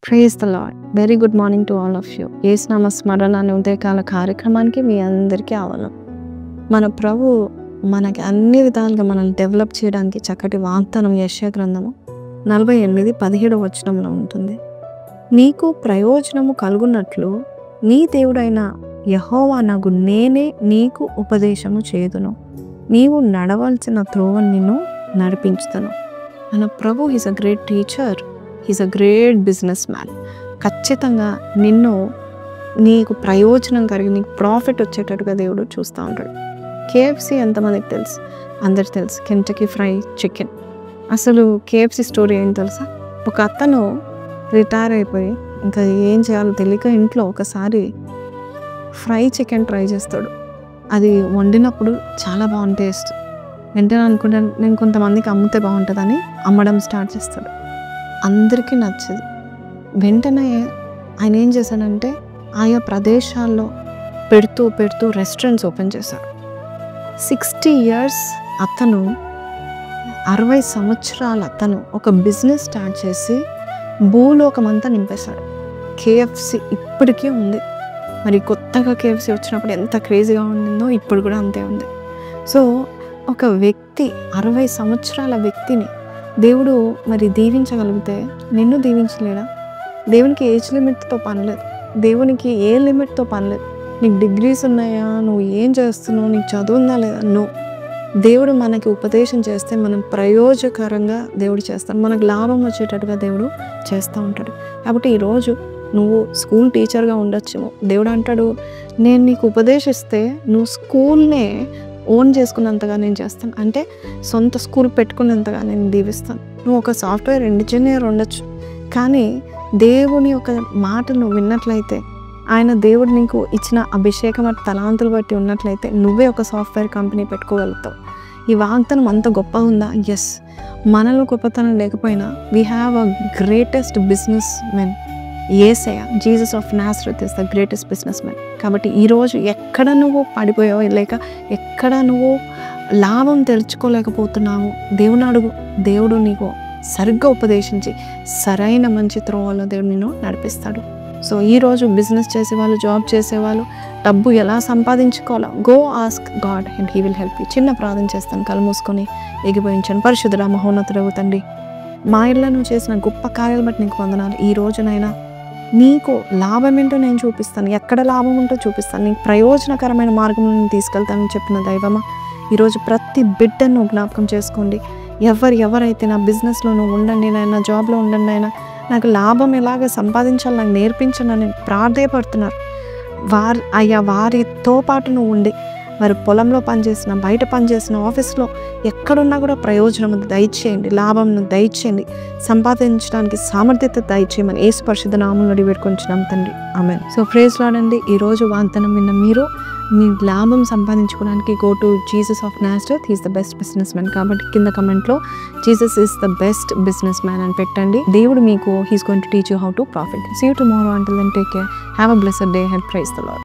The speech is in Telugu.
Praise the Lord. Very good morning to all of you. యేసునామ స్మరణ అనే ఉదయకాల కార్యక్రమానికి మీ అందరికీ ఆహ్వానం. మన ప్రభు మనకి అన్ని విధాలుగా మనల్ని డెవలప్ చేయడానికి చక్కటి వాగ్దానం యెషయా గ్రంథము 48:17 ఉంటుంది. నీకు ప్రయోజనము కలుగునట్లు నీ దేవుడైన యెహోవా నగు నేనే నీకు ఉపదేశము చేయుదును, నీవు నడవలసిన త్రోవను నిన్ను నడిపించుతాను. మన ప్రభు is a great teacher, is a great business man. ఖచ్చితంగా నీకు ప్రయోజనం కలిగి నీకు ప్రాఫిట్ వచ్చేటట్టుగా దేవుడు చూస్తూ ఉంటాడు. కేఎఫ్సి ఎంతమందికి తెలుసు? అందరికి తెలుసు. Kentucky fry chicken. అసలు కేఎఫ్సి స్టోరీ ఏంటి తెలుసా? ఒక అతను రిటైర్ అయిపోయి ఇంకా ఏం చేయాలో తెలియక ఇంట్లో ఒకసారి ఫ్రై చికెన్ ట్రై చేస్తాడు. అది వండినప్పుడు చాలా బాగుంది టేస్ట్. వెంటనే అనుకుంటాను నేను కొంతమందికి అమ్మితే బాగుంటుందని అమ్మడం స్టార్ట్ చేస్తాడు. అందరికీ నచ్చదు. వెంటనే ఆయన ఏం చేశాడంటే ఆయా ప్రదేశాల్లో పెడుతూ రెస్టారెంట్స్ ఓపెన్ చేశాడు. 60 years అతను 60 సంవత్సరాల అతను ఒక బిజినెస్ స్టార్ట్ చేసి భూలోకమంతా నింపేశాడు. కేఎఫ్సి ఇప్పటికీ ఉంది. మరి కొత్తగా కేఎఫ్సి వచ్చినప్పుడు ఎంత క్రేజీగా ఉండిందో ఇప్పుడు కూడా అంతే ఉంది. సో ఒక వ్యక్తి 60 సంవత్సరాల వ్యక్తిని దేవుడు మరి దీవించగలిగితే నిన్ను దీవించలేడా? దేవునికి ఏజ్ లిమిట్తో పనిలేదు, దేవునికి ఏ లిమిట్తో పనిలేదు. నీకు డిగ్రీస్ ఉన్నాయా, నువ్వు ఏం చేస్తున్నావు, నీకు చదువు ఉందా లేదా, నో. దేవుడు మనకి ఉపదేశం చేస్తే మనం ప్రయోజకరంగా దేవుడు చేస్తాడు, మనకు లాభం వచ్చేటట్టుగా దేవుడు చేస్తూ ఉంటాడు. కాబట్టి ఈరోజు నువ్వు స్కూల్ టీచర్గా ఉండొచ్చేమో. దేవుడు అంటాడు నేను నీకు ఉపదేశిస్తే నువ్వు స్కూల్నే ఓన్ చేసుకున్నంతగా నేను చేస్తాను, అంటే సొంత స్కూల్ పెట్టుకున్నంతగా నేను దీవిస్తాను. నువ్వు ఒక సాఫ్ట్వేర్ ఇంజనీర్ ఉండొచ్చు, కానీ దేవుని ఒక మాట నువ్వు విన్నట్లయితే, ఆయన దేవుడు నీకు ఇచ్చిన అభిషేకం తలాంతులు బట్టి ఉన్నట్లయితే నువ్వే ఒక సాఫ్ట్వేర్ కంపెనీ పెట్టుకోగలుగుతావు. ఈ వాగ్దానం అంత గొప్పగా ఉందా? ఎస్. మనలో గొప్పతనం లేకపోయినా we have a greatest business men. Yesayya, Jesus of Nazareth is the greatest business man. కాబట్టి ఈరోజు ఎక్కడ నువ్వు పడిపోయావు, లేక ఎక్కడ నువ్వు లాభం తెలుసుకోలేకపోతున్నావు, దేవుని అడుగు. దేవుడు నీకు సరిగ్గా ఉపదేశించి సరైన మంచి త్రోవలో దేవుడు నిన్ను నడిపిస్తాడు. సో ఈరోజు బిజినెస్ చేసేవాళ్ళు, జాబ్ చేసేవాళ్ళు డబ్బు ఎలా సంపాదించుకోవాలో go ask God and he will help you. చిన్న ప్రార్థన చేస్తాను, కళ్ళు మూసుకొని ఏకీభవించాను. పరిశుద్ధుడా, మహోన్నతుడవు తండ్రి, మా ఇళ్ళ నువ్వు చేసిన గొప్ప కార్యాలు బట్టి నీకు వందనాలు. ఈ రోజునైనా నీకు లాభం ఏంటో నేను చూపిస్తాను, ఎక్కడ లాభం ఉంటో చూపిస్తాను, నీకు ప్రయోజనకరమైన మార్గంలో నేను తీసుకెళ్తానని చెప్పిన దైవమా, ఈరోజు ప్రతి బిడ్డను నువ్వు జ్ఞాపకం చేసుకోండి. ఎవరైతే నా బిజినెస్లో నువ్వు ఉండండి నాయన, నా జాబ్లో ఉండండి నాయన, నాకు లాభం ఎలాగ సంపాదించాలి నాకు నేర్పించండి అని ప్రార్థయపడుతున్నారు. వారితో పాటు నువ్వు ఉండి, వారి పొలంలో పనిచేసిన, బయట పనిచేసిన, ఆఫీస్లో ఎక్కడున్నా కూడా ప్రయోజనం దయచేయండి, లాభం దయచేయండి, సంపాదించడానికి సామర్థ్యత దయచేయమని యేసు పరిశుద్ధ నామములో వేడుకొంచున్నాం తండ్రి, ఆమేన్. సో ప్రైజ్ లార్డ్ అండి. ఈరోజు వాగ్దానం విన్న మీరు మీ లాభం సంపాదించుకోవడానికి go to Jesus of Nazareth, he's the best business man. కాబట్టి కింద కమెంట్లో Jesus is the best business man అని పెట్టండి. దేవుడు మీకు he's going to teach you how to profit. See you tomorrow. Until then take care. Have a blessed day. హెడ్ ప్రైజ్ ద లార్డ్.